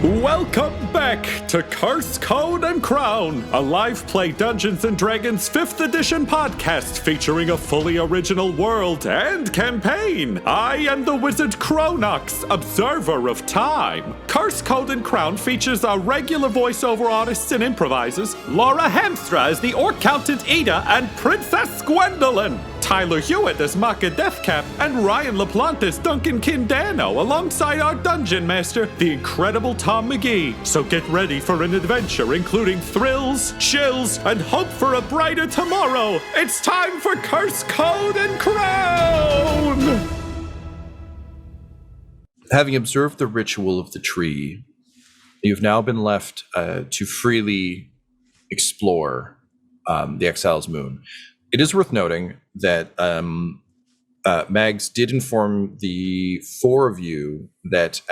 Welcome back to Curse, Code, and Crown, a live play Dungeons & Dragons 5th edition podcast featuring a fully original world and campaign. I am the wizard Cronox, observer of time. Curse, Code, and Crown features our regular voiceover artists and improvisers, Laura Hamstra as the Orc Countess Ida and Princess Gwendolyn, Tyler Hewitt as Makka Deathcap, and Ryan LaPlante as Duncan Danno, alongside our dungeon master, the incredible Tom McGee. So get ready for an adventure including thrills, chills, and hope for a brighter tomorrow. It's time for Curse, Code, and Crown! Having observed the ritual of the tree, you've now been left to freely explore the Exiles moon. It is worth noting that Mags did inform the four of you that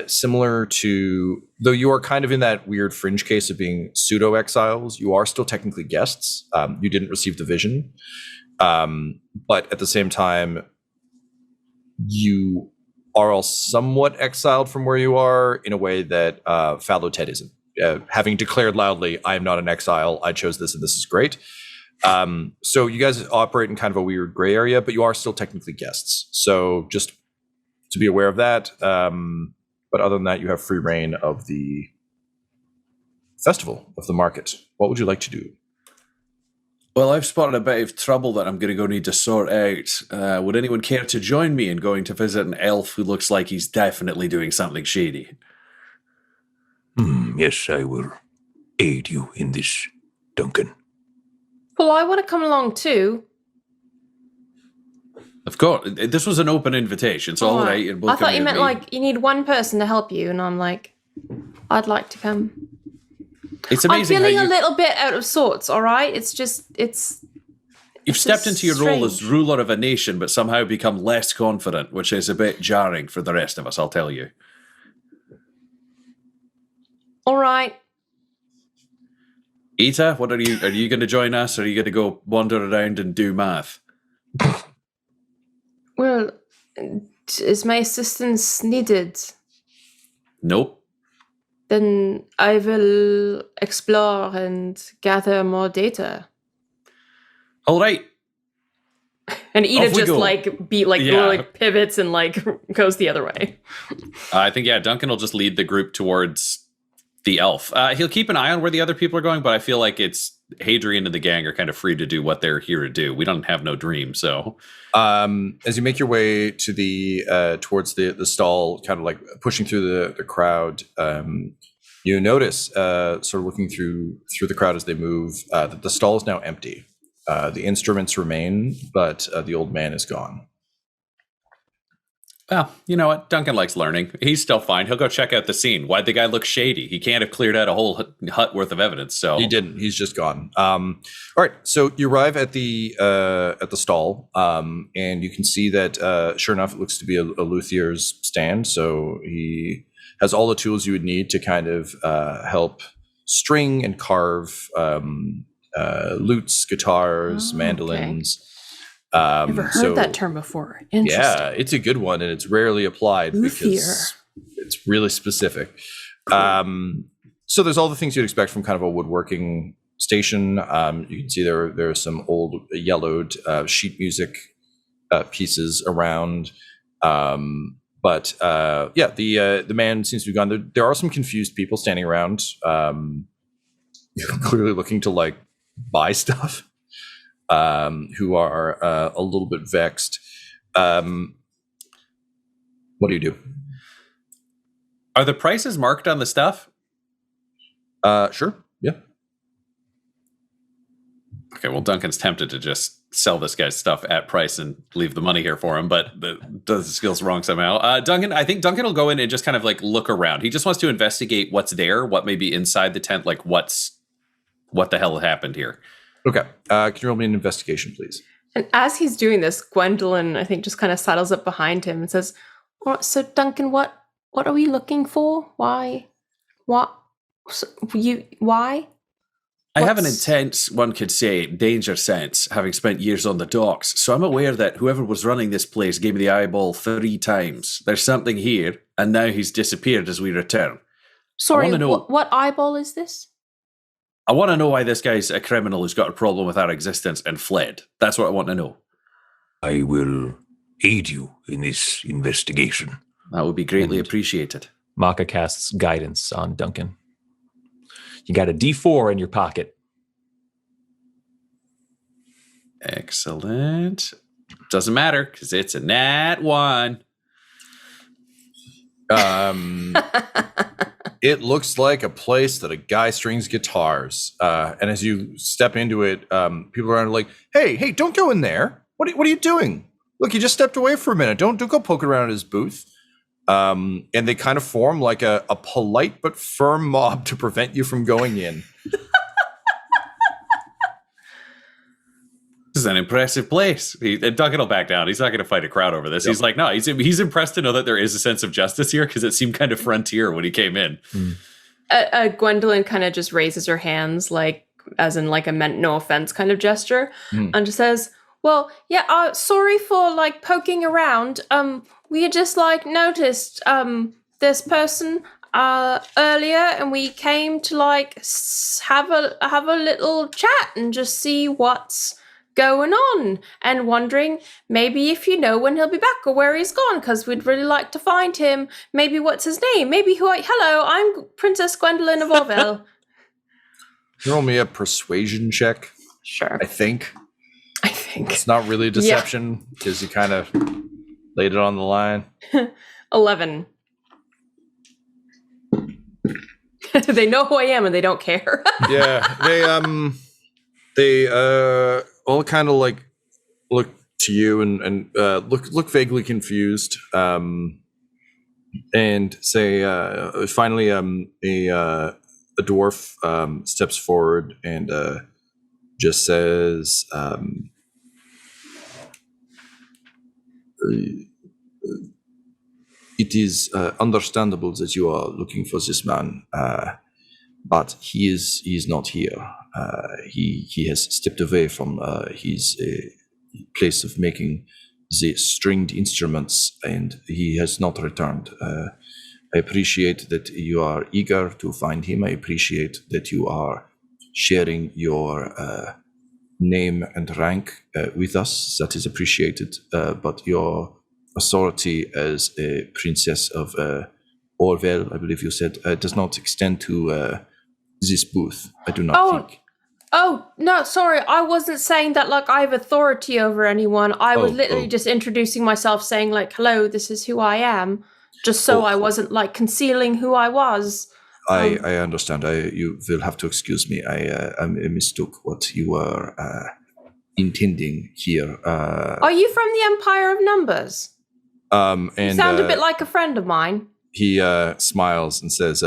similar to, though you are kind of in that weird fringe case of being pseudo-exiles, you are still technically guests. You didn't receive the vision. But at the same time, you are all somewhat exiled from where you are in a way that Fallow Ted isn't. Having declared loudly, I am not an exile, I chose this and this is great. So you guys operate in kind of a weird gray area, but you are still technically guests. So just to be aware of that. But other than that, you have free reign of the festival of the market. What would you like to do? Well, I've spotted a bit of trouble that I'm going to go need to sort out. Would anyone care to join me in going to visit an elf who looks like he's definitely doing something shady? Yes, I will aid you in this, Duncan. Well, I want to come along too. Of course, this was an open invitation, so all right. I thought you meant like you need one person to help you, and I'm like, I'd like to come. It's amazing. I'm feeling a little bit out of sorts. All right, you've stepped into your role as ruler of a nation, but somehow become less confident, which is a bit jarring for the rest of us. I'll tell you. All right. Ita, what are you going to join us, or are you going to go wander around and do math? Well, is my assistance needed? Nope. Then I will explore and gather more data. All right. And Ida just pivots and goes the other way. I think Duncan will just lead the group towards the elf. He'll keep an eye on where the other people are going, but I feel like it's Hadrian and the gang are kind of free to do what they're here to do. We don't have no dream, so. As you make your way to the towards the stall, kind of like pushing through the crowd, you notice, sort of looking through the crowd as they move, that the stall is now empty. The instruments remain, but the old man is gone. Well, you know what? Duncan likes learning. He's still fine. He'll go check out the scene. Why'd the guy look shady? He can't have cleared out a whole hut worth of evidence. So he didn't. He's just gone. All right. So you arrive at the stall, and you can see that sure enough, it looks to be a luthier's stand. So he has all the tools you would need to kind of help string and carve lutes, guitars, mandolins. Okay. Never heard that term before. Interesting. Yeah, it's a good one, and it's rarely applied because it's really specific. Cool. So there's all the things you'd expect from kind of a woodworking station. You can see there's some old yellowed sheet music pieces around. But the man seems to be gone. There are some confused people standing around, clearly looking to buy stuff. Who are a little bit vexed. What do you do? Are the prices marked on the stuff? Sure. Yeah. Okay, well, Duncan's tempted to just sell this guy's stuff at price and leave the money here for him, but the skill's wrong somehow. I think Duncan will go in and just kind of look around. He just wants to investigate what's there, what may be inside the tent, what the hell happened here. Okay. Can you roll me an investigation, please? And as he's doing this, Gwendolyn, I think, just kind of saddles up behind him and says, so Duncan, what are we looking for? Why? What? Why? I have an intense, one could say, danger sense, having spent years on the docks, so I'm aware that whoever was running this place gave me the eyeball 3 times. There's something here, and now he's disappeared as we return. Sorry, wanna know- what eyeball is this? I want to know why this guy's a criminal who's got a problem with our existence and fled. That's what I want to know. I will aid you in this investigation. That would be greatly And- appreciated. Makka casts guidance on Duncan. You got a D4 in your pocket. Excellent. Doesn't matter because it's a nat 1. It looks like a place that a guy strings guitars. And as you step into it, people around are like, hey, don't go in there. What are you doing? Look, you just stepped away for a minute. Don't go poking around his booth. And they kind of form like a polite but firm mob to prevent you from going in. This is an impressive place. And Duncan will back down. He's not going to fight a crowd over this. Yep. He's like, no, he's impressed to know that there is a sense of justice here because it seemed kind of frontier when he came in. Gwendolyn kind of just raises her hands, like as in like a meant no offense kind of gesture, and just says, "Well, yeah, sorry for like poking around. We had just like noticed this person earlier, and we came to like have a little chat and just see what's going on, and wondering maybe if you know when he'll be back or where he's gone, because we'd really like to find him. Maybe what's his name? Maybe hello, I'm Princess Gwendolyn of Orville." You roll me a persuasion check. Sure. I think It's not really deception because you kind of laid it on the line. 11. They know who I am and they don't care. Yeah, they all kind of like look to you and look vaguely confused, and say finally a dwarf steps forward and just says, "It is understandable that you are looking for this man, but he is not here. He has stepped away from his place of making the stringed instruments, and he has not returned. I appreciate that you are eager to find him. I appreciate that you are sharing your name and rank with us. That is appreciated. But your authority as a princess of Orville, I believe you said, does not extend to this booth. I do not think." Oh, no, sorry. I wasn't saying that like I have authority over anyone. I was literally just introducing myself, saying like, "Hello, this is who I am," just so I wasn't like concealing who I was. I understand. You will have to excuse me. I mistook what you were intending here. Are you from the Empire of Numbers? And You sound a bit like a friend of mine. He smiles and says,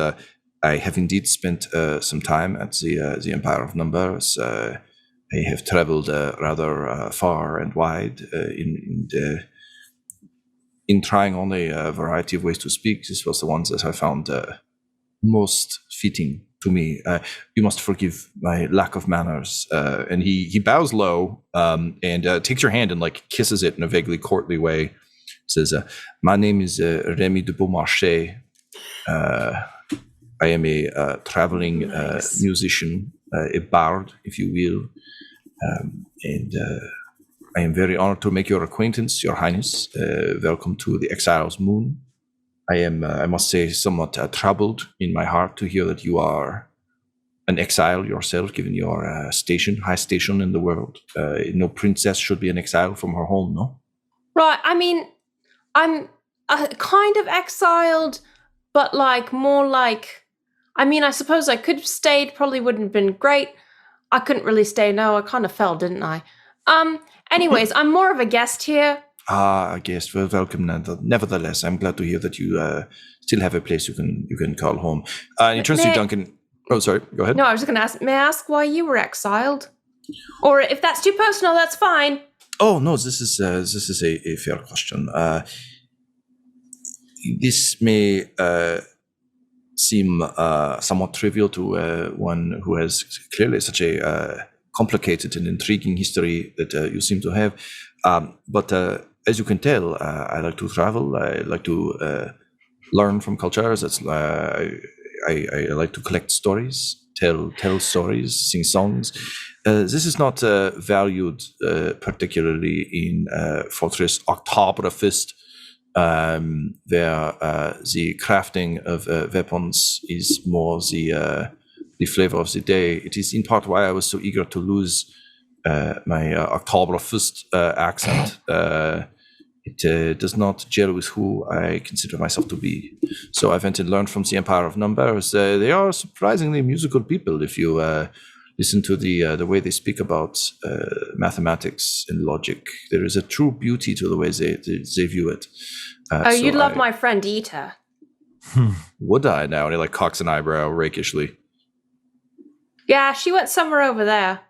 "I have indeed spent some time at the Empire of Numbers. I have traveled rather far and wide in trying on a variety of ways to speak. This was the ones that I found most fitting to me. You must forgive my lack of manners." And he bows low and takes your hand and like kisses it in a vaguely courtly way. Says, "My name is Remy de Beaumarchais. I am a traveling musician, a bard, if you will, and I am very honored to make your acquaintance, Your Highness. Welcome to the Exiles Moon. I am, I must say, somewhat troubled in my heart to hear that you are an exile yourself, given your high station in the world. No princess should be an exile from her home, no?" Right. I mean, I'm kind of exiled, but like more like. I mean, I suppose I could have stayed. Probably wouldn't have been great. I couldn't really stay. No, I kind of fell, didn't I? Anyways, I'm more of a guest here. Ah, I guess. Well, welcome. Nevertheless, I'm glad to hear that you still have a place you can call home. And he turns to Duncan. Oh, sorry. Go ahead. No, I was just going to ask. May I ask why you were exiled? Or if that's too personal, that's fine. Oh no, this is a fair question. This may seem somewhat trivial to one who has clearly such a complicated and intriguing history that you seem to have. But as you can tell, I like to travel. I like to learn from cultures. I like to collect stories, tell stories, sing songs. This is not valued particularly in Fortress Oktoberfest, where the crafting of weapons is more the flavor of the day. It is in part why I was so eager to lose my Oktoberfest accent. It does not gel with who I consider myself to be. So I went and learned from the Empire of Numbers. They are surprisingly musical people if you listen to the way they speak about mathematics and logic. There is a true beauty to the way they view it. You'd love my friend Ita. Would I now? And he like cocks an eyebrow rakishly. Yeah, she went somewhere over there.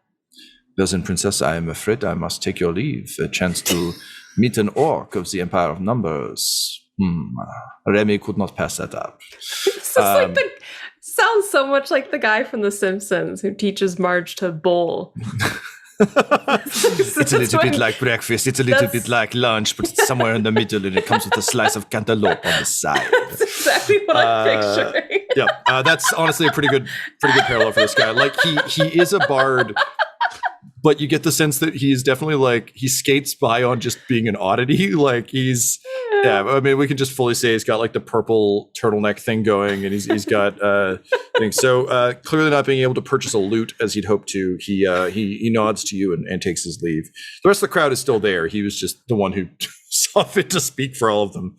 Well then, Princess, I am afraid I must take your leave. A chance to meet an orc of the Empire of Numbers. Remy could not pass that up. This is sounds so much like the guy from The Simpsons who teaches Marge to bowl. It's a little bit like breakfast. It's a little bit like lunch, but it's somewhere in the middle, and it comes with a slice of cantaloupe on the side. That's exactly what I'm picturing. Yeah, that's honestly a pretty good parallel for this guy. Like he is a bard, but you get the sense that he's definitely like he skates by on just being an oddity. Like he's I mean, we can just fully say he's got like the purple turtleneck thing going, and he's got things. So clearly not being able to purchase a loot as he'd hoped to, he nods to you and takes his leave. The rest of the crowd is still there. He was just the one who saw fit to speak for all of them.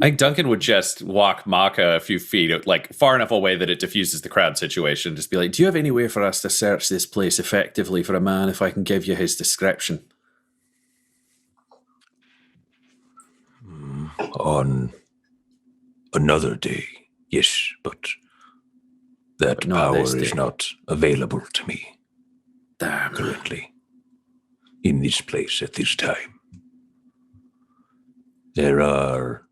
I think Duncan would just walk Makka a few feet, like far enough away that it diffuses the crowd situation. Just be like, do you have any way for us to search this place effectively for a man if I can give you his description? On another day, yes, but that power is not available to me. Damn. Currently, in this place at this time. There are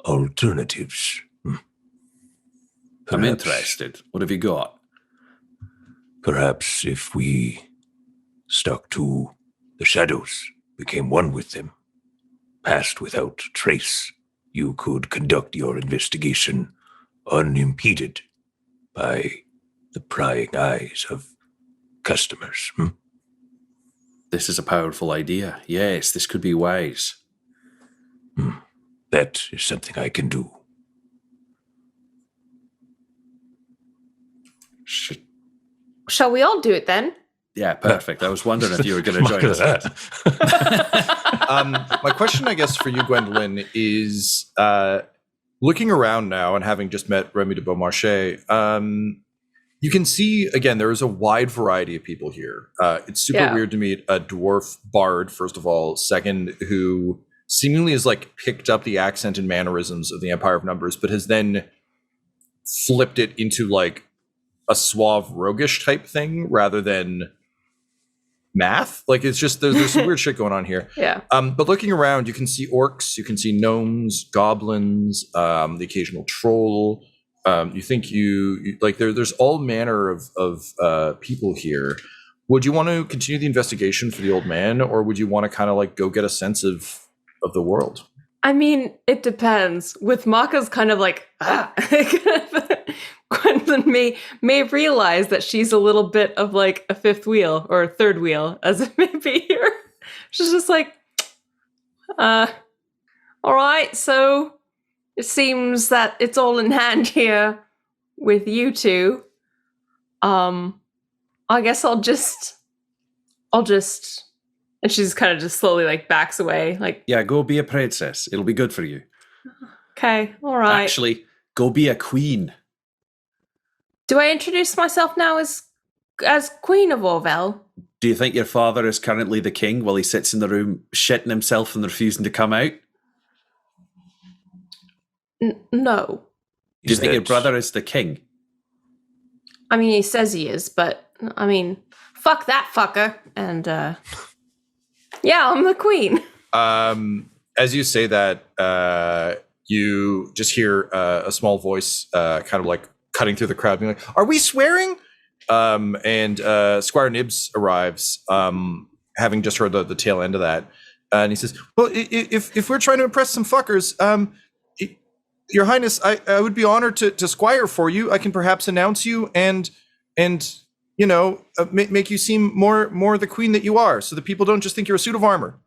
alternatives. I'm interested. What have you got? Perhaps if we stuck to the shadows, became one with them, passed without trace, you could conduct your investigation unimpeded by the prying eyes of customers. This is a powerful idea. Yes, this could be wise. That is something I can do. Shall we all do it then? Yeah, perfect. I was wondering if you were going to join us. My question, I guess, for you, Gwendolyn, is looking around now and having just met Remy de Beaumarchais, you can see, again, there is a wide variety of people here. It's super weird to meet a dwarf bard, first of all. Second, who seemingly has like picked up the accent and mannerisms of the Empire of Numbers, but has then flipped it into like a suave roguish type thing rather than math. Like it's just there's some weird shit going on here. Yeah. But looking around, you can see orcs, you can see gnomes, goblins, the occasional troll. You think you like there's all manner of people here. Would you want to continue the investigation for the old man, or would you want to kind of like go get a sense of the world? I mean, it depends. With Makka's kind of like, Gwendolyn may realize that she's a little bit of like a fifth wheel or a third wheel, as it may be here. She's just like, all right, so it seems that it's all in hand here with you two. I guess I'll just, and she's kind of just slowly like backs away, like, yeah, go be a princess. It'll be good for you. Okay, all right. Actually, go be a queen. Do I introduce myself now as Queen of Orvel? Do you think your father is currently the king while he sits in the room shitting himself and refusing to come out? No. Do you think your brother is the king? I mean, he says he is, but I mean, fuck that fucker. And yeah, I'm the queen. As you say that, you just hear a small voice kind of like cutting through the crowd being like, are we swearing? And Squire Nibs arrives, having just heard the tail end of that. And he says, well, if we're trying to impress some fuckers, Your Highness, I would be honored to squire for you. I can perhaps announce you and make you seem more the queen that you are, so that people don't just think you're a suit of armor.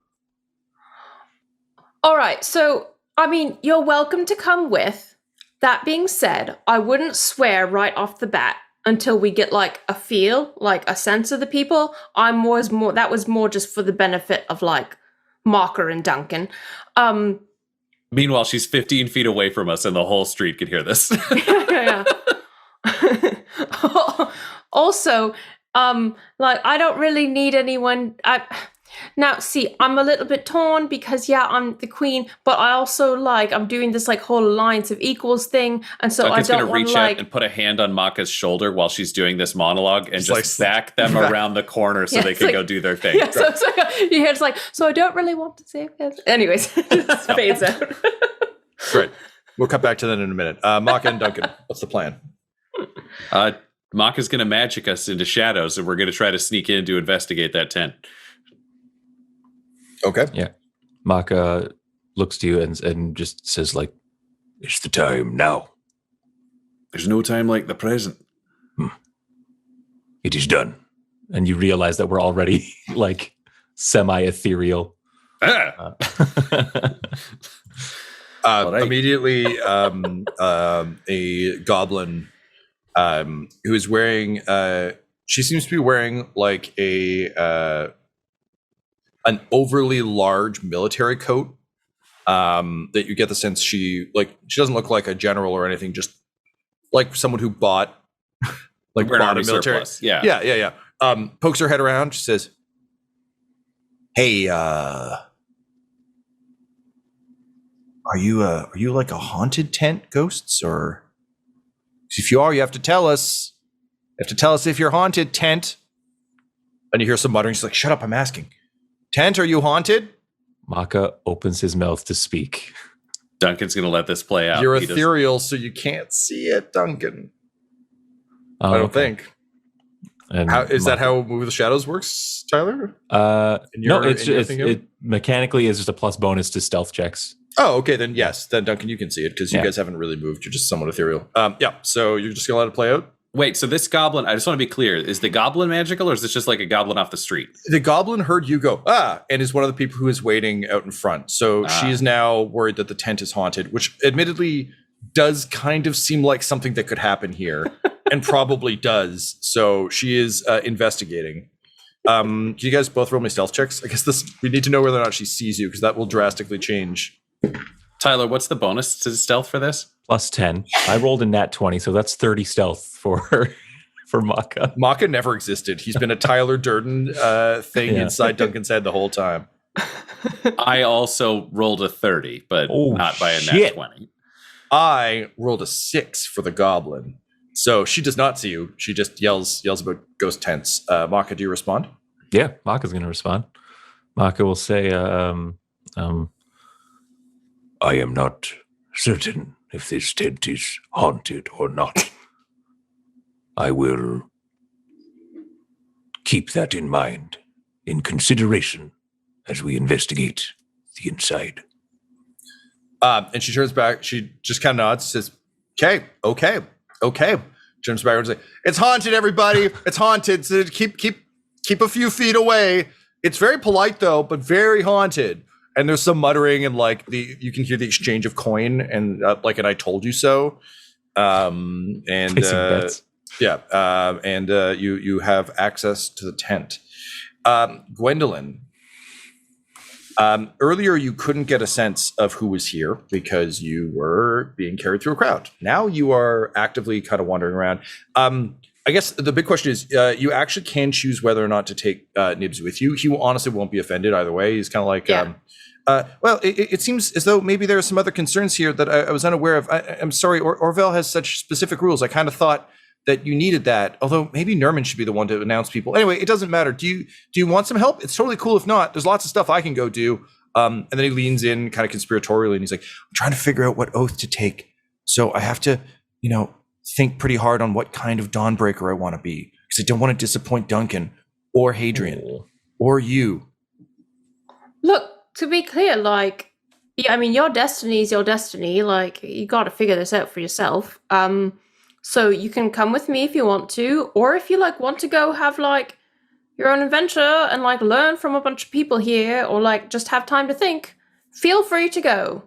All right, so, I mean, you're welcome to come with. That being said, I wouldn't swear right off the bat until we get, like, a feel, like, a sense of the people. That was more just for the benefit of, like, Makka and Duncan. Meanwhile, she's 15 feet away from us and the whole street could hear this. Yeah. Also, I don't really need anyone. Now, see, I'm a little bit torn because, I'm the queen, but I also, I'm doing this, whole alliance of equals thing, and so Duncan's I don't going to want reach out and put a hand on Makka's shoulder while she's doing this monologue and just back them around the corner so they can go do their thing. Yeah, so it's you hear it's so I don't really want to say it. Anyways, it just fades out. Great. We'll cut back to that in a minute. Makka and Duncan, what's the plan? Makka's going to magic us into shadows, and we're going to try to sneak in to investigate that tent. Okay. Yeah. Makka looks to you and just says, it's the time now. There's no time like the present. It is done. And you realize that we're already, semi-ethereal. Immediately, a goblin who is wearing, she seems to be wearing an overly large military coat that you get the sense she doesn't look like a general or anything, just like someone who bought bought a military. Surplus. Yeah. Pokes her head around. She says, "Hey, are you like a haunted tent, ghosts? Or if you are, you have to tell us. You have to tell us if you're haunted, tent." And you hear some muttering. She's like, "Shut up! I'm asking. Tent, are you haunted?" Makka opens his mouth to speak. Duncan's going to let this play out. You're ethereal, so you can't see it, Duncan. I don't think. And that how Move the Shadows works, Tyler? No, it mechanically is just a plus bonus to stealth checks. Oh, okay, then yes. Then Duncan, you can see it because you guys haven't really moved. You're just somewhat ethereal. So you're just going to let it play out? Wait, so this goblin, I just want to be clear, is the goblin magical or is this just like a goblin off the street? The goblin heard you go, and is one of the people who is waiting out in front. So she is now worried that the tent is haunted, which admittedly does kind of seem like something that could happen here and probably does. So she is investigating. Can you guys both roll me stealth checks? I guess we need to know whether or not she sees you because that will drastically change. Tyler, what's the bonus to stealth for this? Plus 10. I rolled a nat 20, so that's 30 stealth for Makka. Makka never existed. He's been a Tyler Durden thing inside Duncan's head the whole time. I also rolled a 30, but not by a nat 20. I rolled a 6 for the goblin. So she does not see you. She just yells about ghost tents. Makka, do you respond? Yeah, Makka's going to respond. Makka will say, I am not certain if this tent is haunted or not. I will keep that in mind, in consideration, as we investigate the inside. And she turns back. She just kind of nods, says, okay. Turns back and says, "It's haunted, everybody. It's haunted. So keep a few feet away. It's very polite, though, but very haunted." And there's some muttering and you can hear the exchange of coin and an "I told you so." You have access to the tent. Gwendolyn, earlier you couldn't get a sense of who was here because you were being carried through a crowd. Now you are actively kind of wandering around. I guess the big question is, you actually can choose whether or not to take Nibs with you. He honestly won't be offended either way. He's kind of like, it seems as though maybe there are some other concerns here that I was unaware of. I'm sorry, Orville has such specific rules. I kind of thought that you needed that, although maybe Nerman should be the one to announce people. Anyway, it doesn't matter. Do you want some help? It's totally cool if not. There's lots of stuff I can go do. And then he leans in kind of conspiratorially and he's like, I'm trying to figure out what oath to take. So I have to, think pretty hard on what kind of Dawnbreaker I want to be because I don't want to disappoint Duncan or Hadrian or you. Look, to be clear, Yeah, I mean, your destiny is your destiny. Like, you got to figure this out for yourself. So you can come with me if you want to, or if you like want to go have like your own adventure and like learn from a bunch of people here, or like just have time to think. Feel free to go.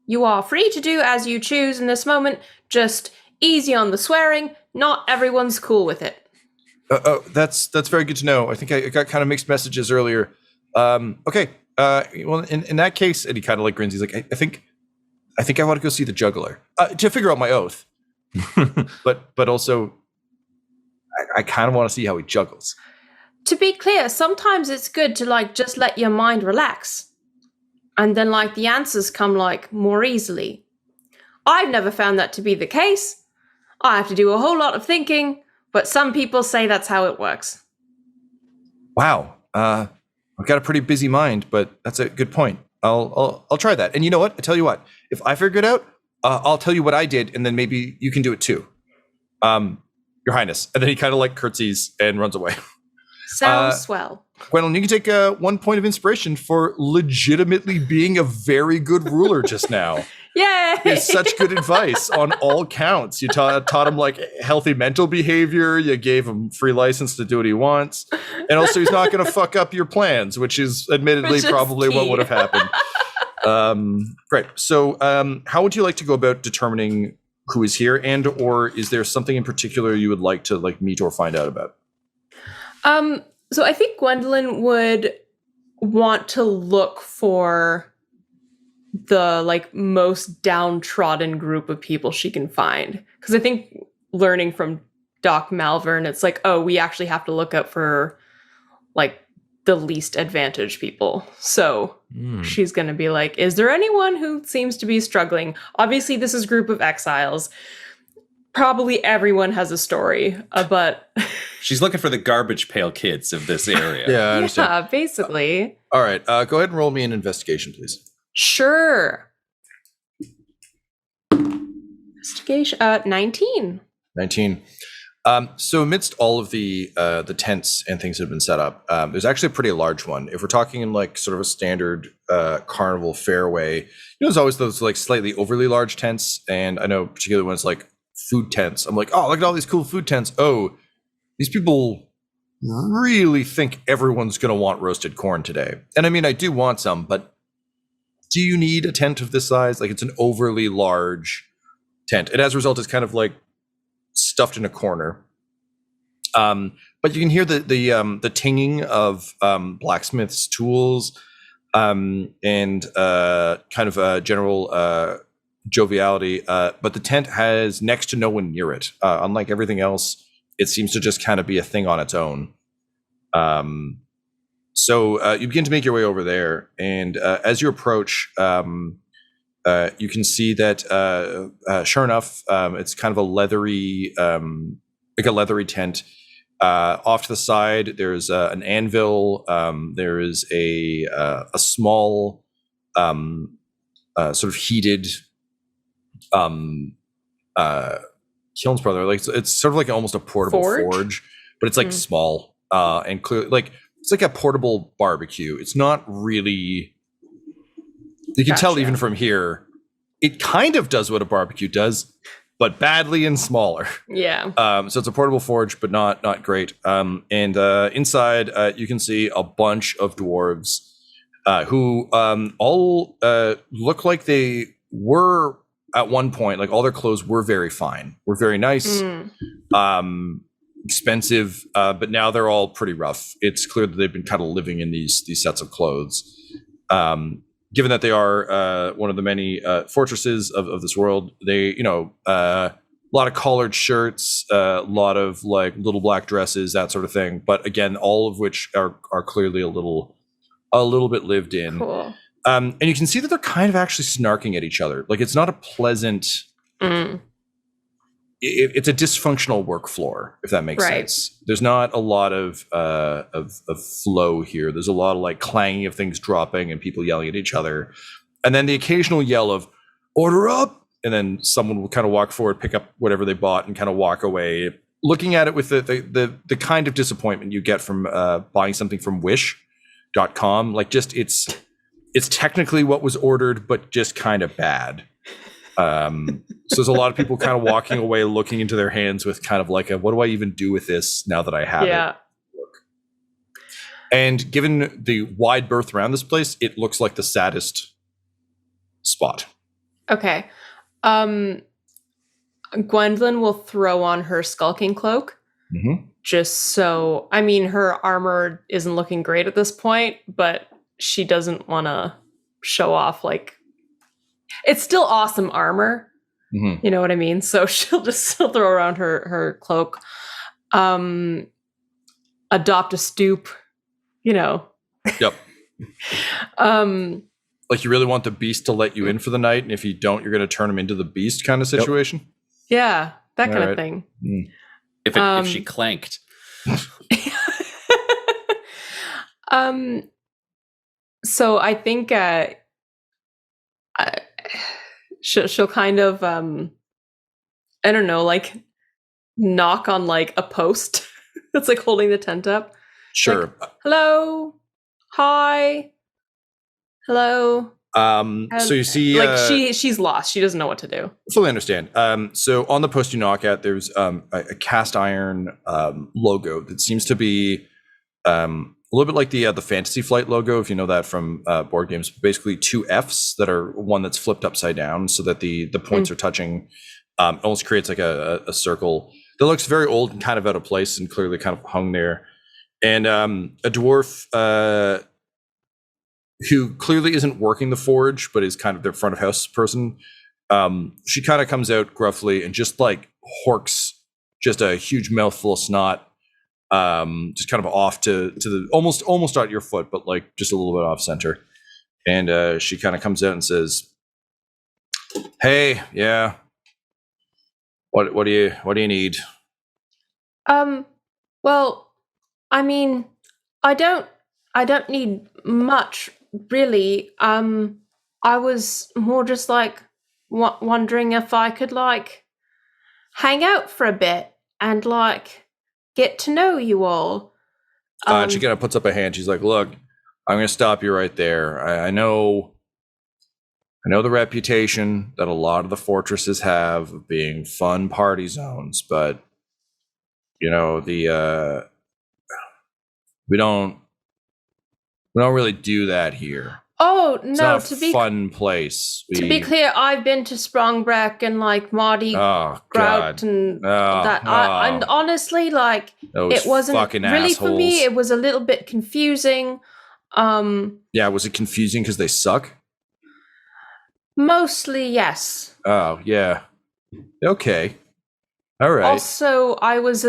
You are free to do as you choose in this moment. Just easy on the swearing. Not everyone's cool with it. That's very good to know. I think I got kind of mixed messages earlier. Okay. Well, in that case, and he kind of like grins. He's like, I think I want to go see the juggler to figure out my oath, but also I kind of want to see how he juggles. To be clear, sometimes it's good to like just let your mind relax, and then like the answers come like more easily. I've never found that to be the case. I have to do a whole lot of thinking, but some people say that's how it works. Wow. I've got a pretty busy mind, but that's a good point. I'll try that. And you know what? I tell you what. If I figure it out, I'll tell you what I did, and then maybe you can do it too. Your Highness. And then he kind of like curtsies and runs away. Sounds swell. Gwendolyn, you can take 1 point of inspiration for legitimately being a very good ruler just now. Yay! It's such good advice on all counts. You taught him like healthy mental behavior. You gave him free license to do what he wants. And also he's not going to fuck up your plans, which is admittedly probably what would have happened. Great. So how would you like to go about determining who is here, and or is there something in particular you would like to like meet or find out about? So I think Gwendolyn would want to look for the like most downtrodden group of people she can find. Because I think learning from Doc Malvern, it's like, oh, we actually have to look out for like the least advantaged people. So she's going to be like, is there anyone who seems to be struggling? Obviously, this is a group of exiles. Probably everyone has a story, but... She's looking for the garbage pail kids of this area. Yeah, I understand. Yeah, basically. All right. Go ahead and roll me an investigation, please. Sure. Investigation. 19. 19. So amidst all of the tents and things that have been set up, there's actually a pretty large one. If we're talking in like sort of a standard carnival fairway, there's always those like slightly overly large tents. And I know particularly when it's like food tents, I'm like, oh, look at all these cool food tents. Oh, these people really think everyone's going to want roasted corn today. And I mean, I do want some, but do you need a tent of this size? Like, it's an overly large tent. And as a result, it's kind of like stuffed in a corner. But you can hear the tinging of blacksmith's tools and kind of general joviality. But the tent has next to no one near it. Unlike everything else, it seems to just kind of be a thing on its own. So you begin to make your way over there, and as you approach, you can see that sure enough, it's kind of a leathery, like a leathery tent. Off to the side, there's an anvil. There is a small, sort of heated, kilns, brother. Like it's sort of like almost a portable forge, but it's like small and clearly like it's like a portable barbecue. It's not really. You can tell even from here, it kind of does what a barbecue does, but badly and smaller. Yeah. So it's a portable forge, but not great. And inside, you can see a bunch of dwarves who all look like they were at one point, like all their clothes were very fine, were very nice, expensive, but now they're all pretty rough. It's clear that they've been kind of living in these sets of clothes. Given that they are one of the many fortresses of this world, they, a lot of collared shirts, a lot of like little black dresses, that sort of thing. But again, all of which are clearly a little bit lived in. Cool. And you can see that they're kind of actually snarking at each other. Like it's not a pleasant. It's a dysfunctional work floor, if that makes sense. There's not a lot of flow here. There's a lot of like clanging of things dropping and people yelling at each other, and then the occasional yell of "order up," and then someone will kind of walk forward, pick up whatever they bought, and kind of walk away, looking at it with the kind of disappointment you get from buying something from Wish.com. Like just it's it's technically what was ordered, but just kind of bad. So there's a lot of people kind of walking away, looking into their hands with kind of like what do I even do with this now that I have it? And given the wide berth around this place, it looks like the saddest spot. Okay. Gwendolyn will throw on her skulking cloak. Mm-hmm. Just so, I mean, her armor isn't looking great at this point, but she doesn't want to show off, like, it's still awesome armor. Mm-hmm. You know what I mean? So she'll throw around her cloak. Adopt a stoop, you know. Yep. Like you really want the beast to let you in for the night, and if you don't, you're going to turn him into the beast kind of situation. Yeah, that kind of thing. Mm. If she clanked. So I think she'll kind of I don't know, like knock on like a post that's like holding the tent up. Sure. Like, hello, hi, hello. So you see, like she's lost. She doesn't know what to do. Fully understand. So on the post you knock at, there's a cast iron logo that seems to be a little bit like the Fantasy Flight logo, if you know that from board games. Basically, two Fs that are one that's flipped upside down, so that the points are touching. Almost creates like a circle that looks very old and kind of out of place, and clearly kind of hung there. And a dwarf who clearly isn't working the forge, but is kind of their front of house person. She kind of comes out gruffly and just like horks just a huge mouthful of snot, just kind of off to the almost at your foot, but like just a little bit off center. And she kind of comes out and says, "Hey, yeah, what do you need?" Well, I mean, I don't need much. Really, I was more just like wondering if I could like hang out for a bit and like get to know you all. And she kind of puts up a hand. She's like, "Look, I'm going to stop you right there. I know the reputation that a lot of the fortresses have of being fun party zones, but you know we don't really do that here." Oh It's no! not a fun place. To be clear, I've been to Sprongbreck and like Mardi Grout and that. And honestly, like it wasn't really for me. It was a little bit confusing. Yeah, was it confusing because they suck? Mostly, yes. Oh yeah. Okay. All right. Also, I was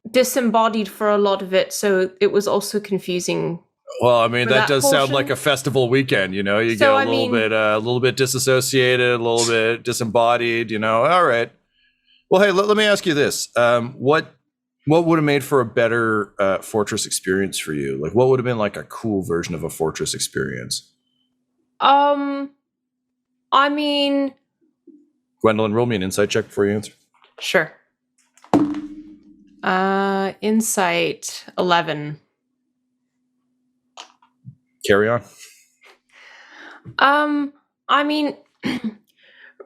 disembodied for a lot of it, so it was also confusing. Well, I mean, that does sound like a festival weekend, you know. You get a little bit disassociated, a little bit disembodied, you know. All right. Well, hey, let me ask you this: what would have made for a better fortress experience for you? Like, what would have been like a cool version of a fortress experience? I mean, Gwendolyn, roll me an insight check before you answer. Sure. Insight 11. Carry on. I mean,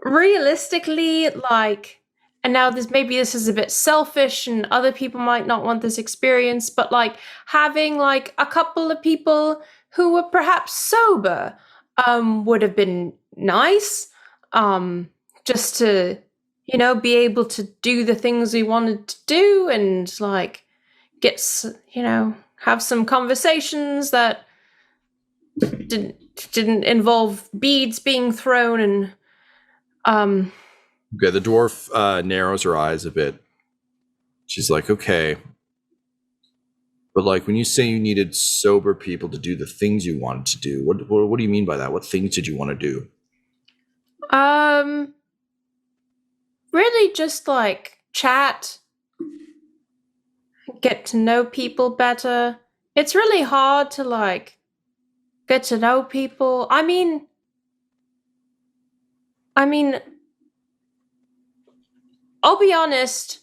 realistically, like, and now this is a bit selfish and other people might not want this experience, but like having like a couple of people who were perhaps sober would have been nice. Just to, you know, be able to do the things we wanted to do and like get, you know, have some conversations that didn't involve beads being thrown and Okay, the dwarf narrows her eyes a bit. She's like, "Okay, but like when you say you needed sober people to do the things you wanted to do, what do you mean by that? What things did you want to do?" Really just like chat, get to know people better. It's really hard to like get to know people. I mean, I'll be honest.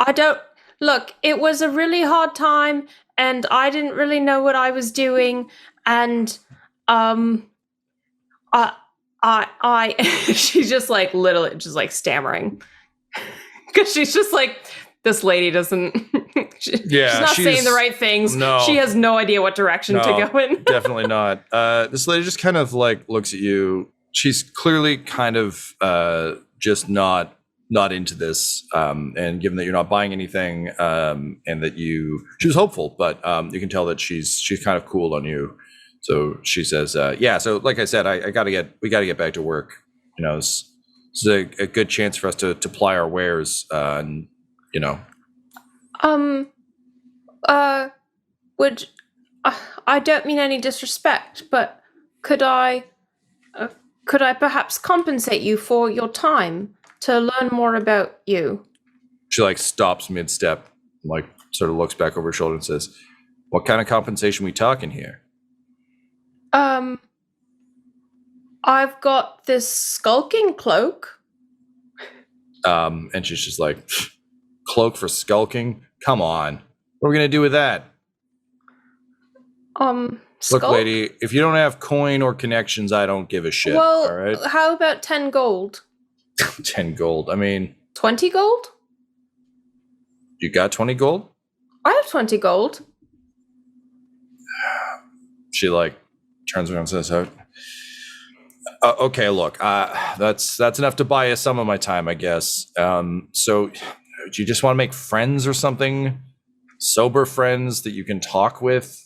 It was a really hard time and I didn't really know what I was doing. and I she's just like literally just like stammering because she's just like, this lady doesn't. She's not saying the right things. No. She has no idea what direction to go in. Definitely not. This lady just kind of like looks at you. She's clearly kind of just not into this. And given that you're not buying anything, and that she was hopeful, but you can tell that she's kind of cooled on you. So she says, "Yeah. So like I said, we got to get back to work. You know, this is a good chance for us to ply our wares, and you know." Would I don't mean any disrespect, but could I perhaps compensate you for your time to learn more about you? She like stops mid-step, like sort of looks back over her shoulder and says, "What kind of compensation we talking here?" I've got this skulking cloak. And she's just like, "Cloak for skulking? Come on. What are we gonna do with that?" Look, lady, if you don't have coin or connections, I don't give a shit. Well, all right? How about 10 gold? 10 gold. I mean, 20 gold? You got 20 gold? I have 20 gold. She like turns around and says, "Okay, look, that's enough to buy you some of my time, I guess. So, do you just want to make friends or something? Sober friends that you can talk with?"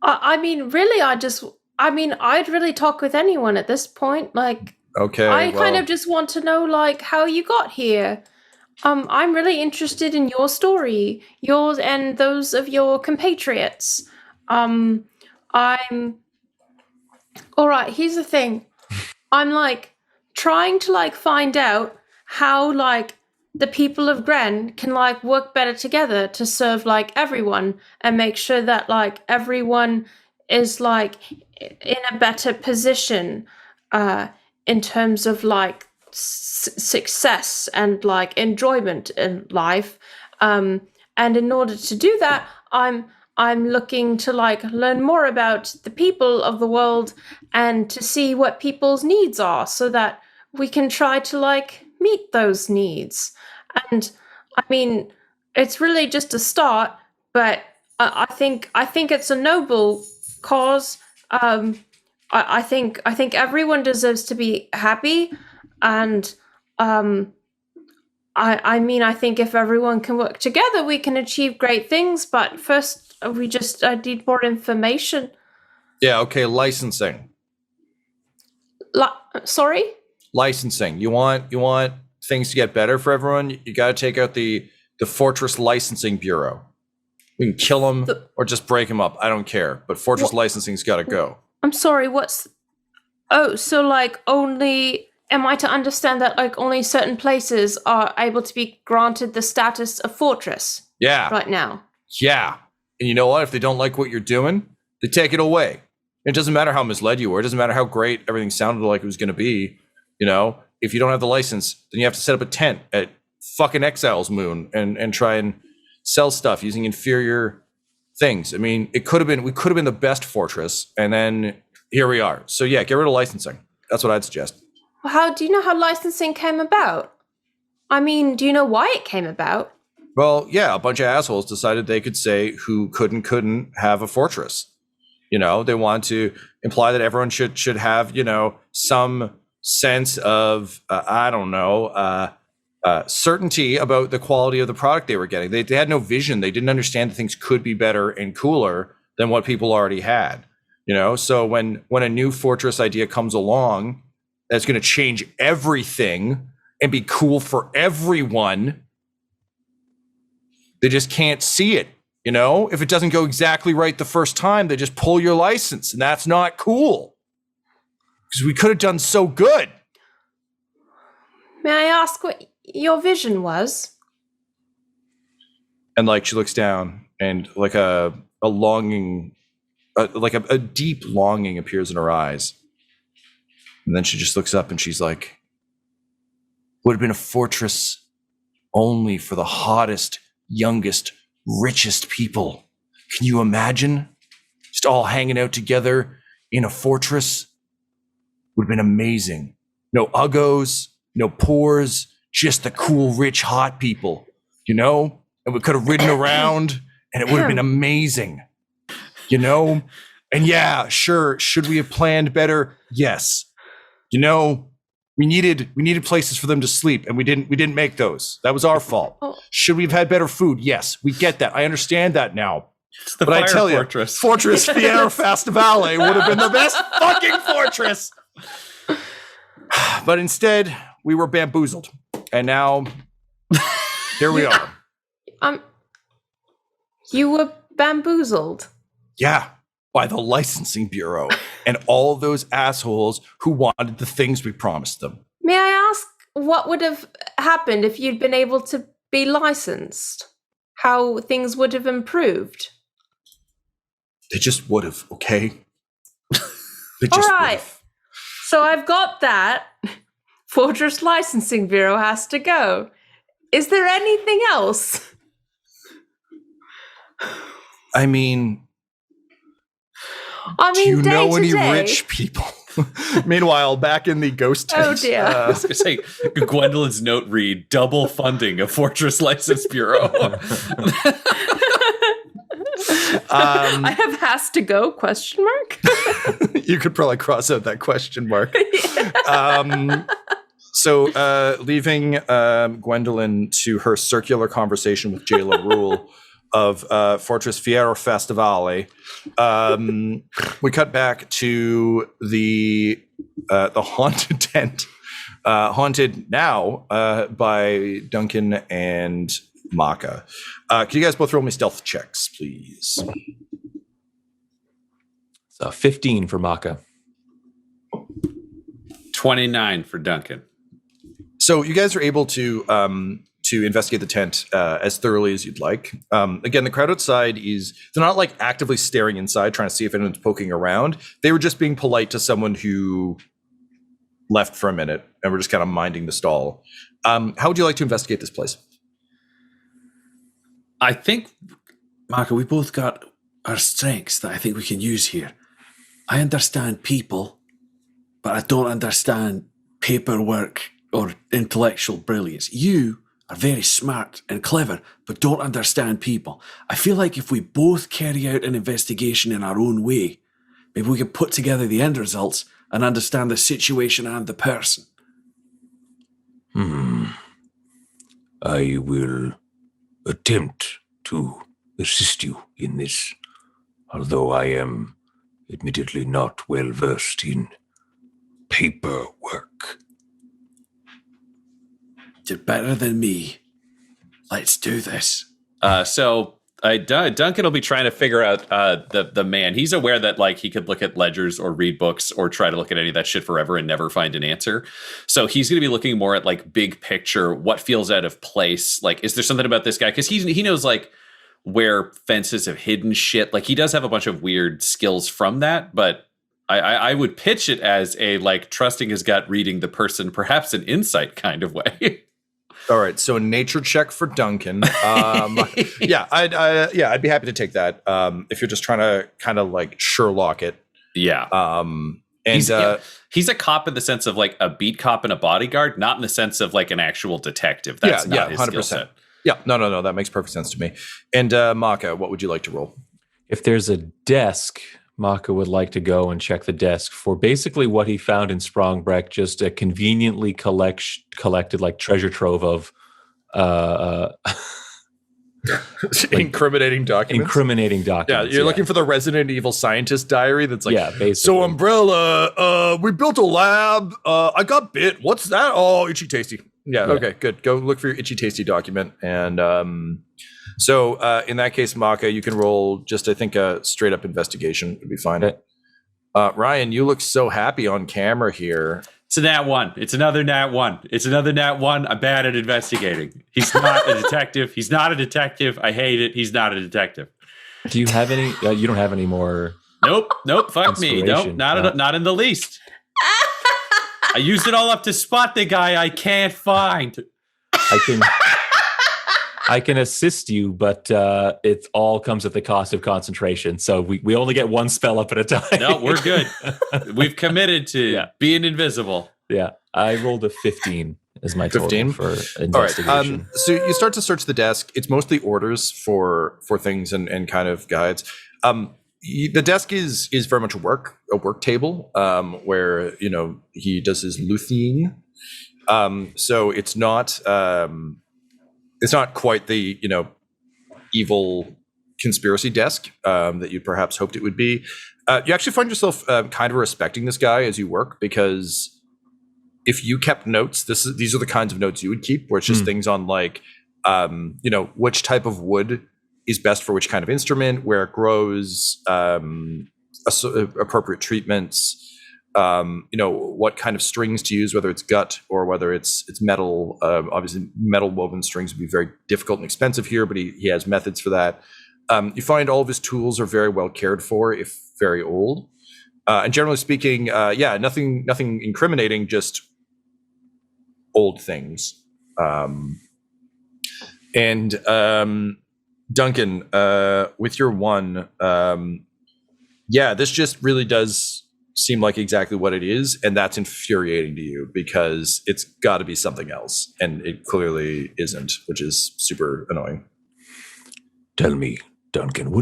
I mean, really, I'd really talk with anyone at this point. Like, okay, I kind of just want to know, like, how you got here. I'm really interested in your story, yours and those of your compatriots. I'm all right. Here's the thing. I'm like trying to like find out how like the people of Gren can like work better together to serve like everyone and make sure that like everyone is like in a better position in terms of like success and like enjoyment in life. And in order to do that, I'm looking to like learn more about the people of the world and to see what people's needs are so that we can try to like meet those needs. And I mean, it's really just a start, but I think it's a noble cause. I think everyone deserves to be happy, and I mean, I think if everyone can work together, we can achieve great things. But first, I need more information. Yeah. Okay. Licensing. Sorry? Licensing. You want things to get better for everyone? You got to take out the Fortress Licensing Bureau. We can kill them or just break them up. I don't care. But Fortress Licensing's got to go. I'm sorry. So like only. Am I to understand that like only certain places are able to be granted the status of fortress? Yeah. Right now. Yeah. And you know what? If they don't like what you're doing, they take it away. It doesn't matter how misled you were. It doesn't matter how great everything sounded like it was going to be. You know, if you don't have the license, then you have to set up a tent at fucking Exiles Moon and try and sell stuff using inferior things. I mean, we could have been the best fortress, and then here we are. So yeah, get rid of licensing. That's what I'd suggest. How do you know how licensing came about? I mean, do you know why it came about? Well, yeah, a bunch of assholes decided they could say who couldn't have a fortress. You know, they want to imply that everyone should have, you know, some sense of, certainty about the quality of the product they were getting. They had no vision. They didn't understand that things could be better and cooler than what people already had. You know, so when a new fortress idea comes along, that's going to change everything and be cool for everyone, they just can't see it. You know, if it doesn't go exactly right the first time, they just pull your license, and that's not cool. Because we could have done so good. May I ask what your vision was? And like she looks down, and like a longing, like a deep longing appears in her eyes. And then she just looks up and she's like, would have been a fortress only for the hottest, youngest, richest people. Can you imagine? just all hanging out together in a fortress. Would have been amazing. No uggos, no poors, just the cool, rich, hot people, you know? And we could have ridden around and it would have been amazing, you know? And yeah, sure, should we have planned better? Yes. You know, we needed places for them to sleep and we didn't make those. That was our fault. Should we have had better food? Yes, we get that. I understand that now. It's the but fire I tell fortress. You, Fortress Fiero Festivale would have been the best fucking fortress. But instead, we were bamboozled. And now, here we are. You were bamboozled? Yeah, by the licensing bureau and all those assholes who wanted the things we promised them. May I ask what would have happened if you'd been able to be licensed? How things would have improved? They just would have, okay? They just all right. would've. So I've got that. Fortress Licensing Bureau has to go. Is there anything else? I mean, do you know any rich people? Meanwhile, back in the ghost tent. Oh dear. I was going to say, Gwendolyn's note read, double funding of Fortress License Bureau. I have has to go, question mark? You could probably cross out that question mark. So leaving Gwendolyn to her circular conversation with Jayla Rule of Fortress Fiero Festivale, we cut back to the haunted tent, haunted now by Duncan and Makka. Can you guys both roll me stealth checks, please? So 15 for Makka. 29 for Duncan. So you guys are able to investigate the tent as thoroughly as you'd like. Again, the crowd outside they're not like actively staring inside, trying to see if anyone's poking around. They were just being polite to someone who left for a minute and were just kind of minding the stall. How would you like to investigate this place? I think, Makka, we both got our strengths that I think we can use here. I understand people, but I don't understand paperwork or intellectual brilliance. You are very smart and clever, but don't understand people. I feel like if we both carry out an investigation in our own way, maybe we can put together the end results and understand the situation and the person. I will attempt to assist you in this, although I am admittedly not well versed in paperwork. You're better than me. Let's do this. So Duncan will be trying to figure out the man. He's aware that like he could look at ledgers or read books or try to look at any of that shit forever and never find an answer. So he's going to be looking more at like big picture, what feels out of place. Like, is there something about this guy? Because he knows like where fences have hidden shit. Like he does have a bunch of weird skills from that, but I would pitch it as a like trusting his gut, reading the person, perhaps an insight kind of way. All right, so a nature check for Duncan. I'd be happy to take that if you're just trying to kind of like Sherlock it. Yeah. He's a cop in the sense of like a beat cop and a bodyguard, not in the sense of like an actual detective. That's not his 100%. Skill set. Yeah, no, that makes perfect sense to me. And Makka, what would you like to roll? If there's a desk, Makka would like to go and check the desk for basically what he found in Sprongbreck, just a conveniently collected like treasure trove of incriminating documents. Yeah, you're looking for the Resident Evil scientist diary that's like, basically. So Umbrella, we built a lab. I got bit. What's that? Oh, itchy tasty. Yeah, okay, good. Go look for your itchy tasty document. And so in that case, Makka, you can roll just, I think, a straight up investigation would be fine. Okay. Ryan, you look so happy on camera here. It's a nat one. It's another nat one. It's another nat one. I'm bad at investigating. He's not a detective. He's not a detective. I hate it. He's not a detective. Do you have any? You don't have any more? Nope. Fuck me. Nope. Not in the least. I used it all up to spot the guy I can't find. I I can assist you, but it all comes at the cost of concentration. So we only get one spell up at a time. No, we're good. We've committed to being invisible. Yeah, I rolled a 15 as my total 15? for investigation. All right. So you start to search the desk. It's mostly orders for things and kind of guides. The desk is very much a work table where he does his luthing. So it's not quite the evil conspiracy desk that you perhaps hoped it would be. You actually find yourself kind of respecting this guy as you work, because if you kept notes, these are the kinds of notes you would keep, where it's just things on like which type of wood is best for which kind of instrument, where it grows, appropriate treatments, what kind of strings to use, whether it's gut or whether it's metal. Obviously, metal woven strings would be very difficult and expensive here, but he has methods for that. You find all of his tools are very well cared for, if very old. And generally speaking, nothing incriminating, just old things. Duncan, with your one, this just really does seem like exactly what it is, and that's infuriating to you because it's got to be something else, and it clearly isn't, which is super annoying. Tell me, Duncan,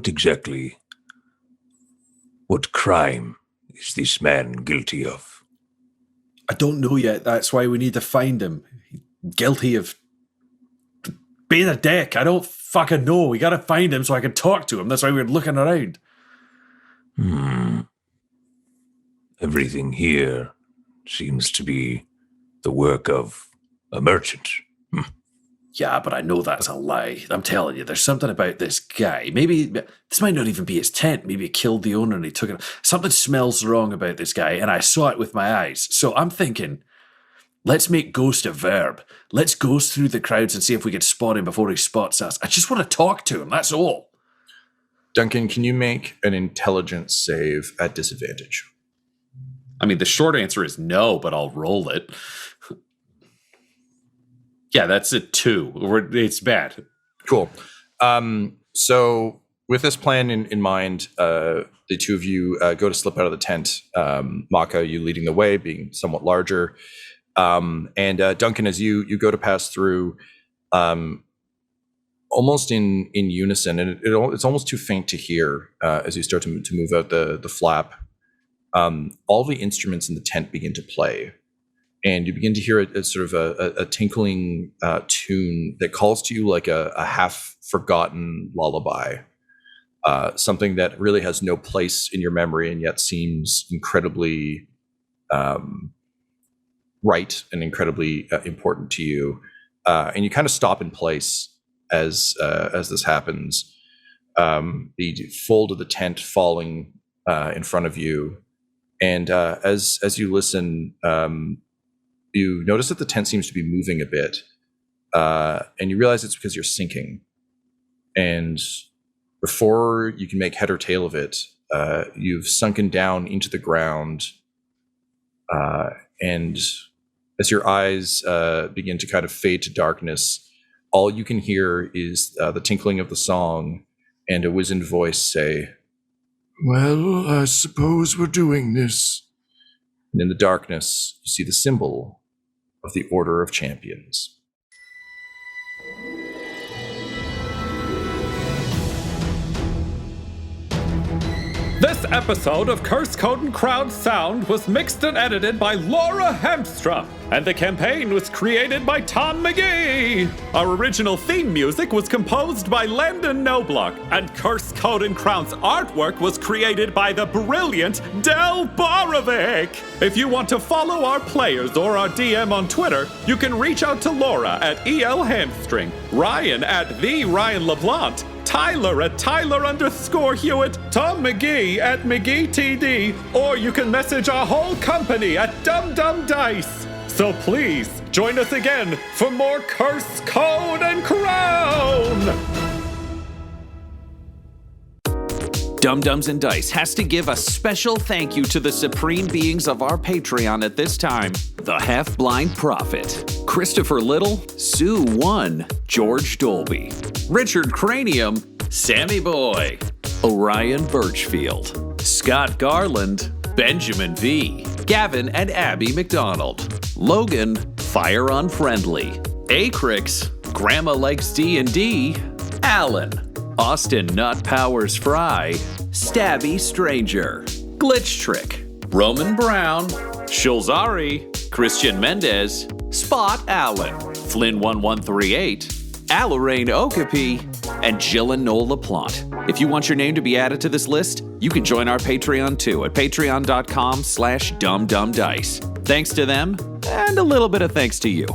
what crime is this man guilty of? I don't know yet. That's why we need to find him. Guilty of being a dick. I don't fucking know. We gotta find him so I can talk to him. That's why we're looking around. Everything here seems to be the work of a merchant. Yeah, but I know that's a lie. I'm telling you, there's something about this guy. Maybe this might not even be his tent. Maybe it killed the owner and he took it. Something smells wrong about this guy, and I saw it with my eyes. So I'm thinking, let's make ghost a verb. Let's ghost through the crowds and see if we can spot him before he spots us. I just want to talk to him, that's all. Duncan, can you make an intelligence save at disadvantage? I mean, the short answer is no, but I'll roll it. Yeah, that's a 2. It's bad. Cool. So with this plan in mind, the two of you go to slip out of the tent. Makka, you leading the way, being somewhat larger. And Duncan, as you go to pass through, almost in unison, and it's almost too faint to hear as you start to move out the flap. All the instruments in the tent begin to play. And you begin to hear a sort of a tinkling tune that calls to you like a half-forgotten lullaby, something that really has no place in your memory and yet seems incredibly right and incredibly important to you. And you kind of stop in place as this happens. The fold of the tent falling in front of you, and as you listen. You notice that the tent seems to be moving a bit, and you realize it's because you're sinking. And before you can make head or tail of it, you've sunken down into the ground. And as your eyes begin to kind of fade to darkness, all you can hear is the tinkling of the song and a wizened voice say, "Well, I suppose we're doing this." And in the darkness, you see the symbol of the Order of Champions. This episode of Curse Code and Crowd Sound was mixed and edited by Laura Hamstra, and the campaign was created by Tom McGee. Our original theme music was composed by Landon Knoblock, and Curse Code and Crown's artwork was created by the brilliant Borovic. If you want to follow our players or our DM on Twitter, you can reach out to Laura at EL Hamstring, Ryan at the Ryan LaPlante, Tyler at Tyler_Hewitt, Tom McGee at McGeeTD, or you can message our whole company at DumDumDice. So please, join us again for more Curse, Code, and Crown! Dum Dums and Dice has to give a special thank you to the supreme beings of our Patreon at this time. The Half-Blind Prophet, Christopher Little, Sue One, George Dolby, Richard Cranium, Sammy Boy, Orion Birchfield, Scott Garland, Benjamin V, Gavin and Abby McDonald, Logan, Fire Unfriendly, Acrix, Grandma Likes D&D, Alan, Austin Nut Powers Fry, Stabby Stranger, Glitch Trick, Roman Brown, Shulzari, Christian Mendez, Spot Allen, Flynn1138, Alarain Okapi, and Jill and Noel LaPlante. If you want your name to be added to this list, you can join our Patreon too at patreon.com/dumdumdice. Thanks to them, and a little bit of thanks to you.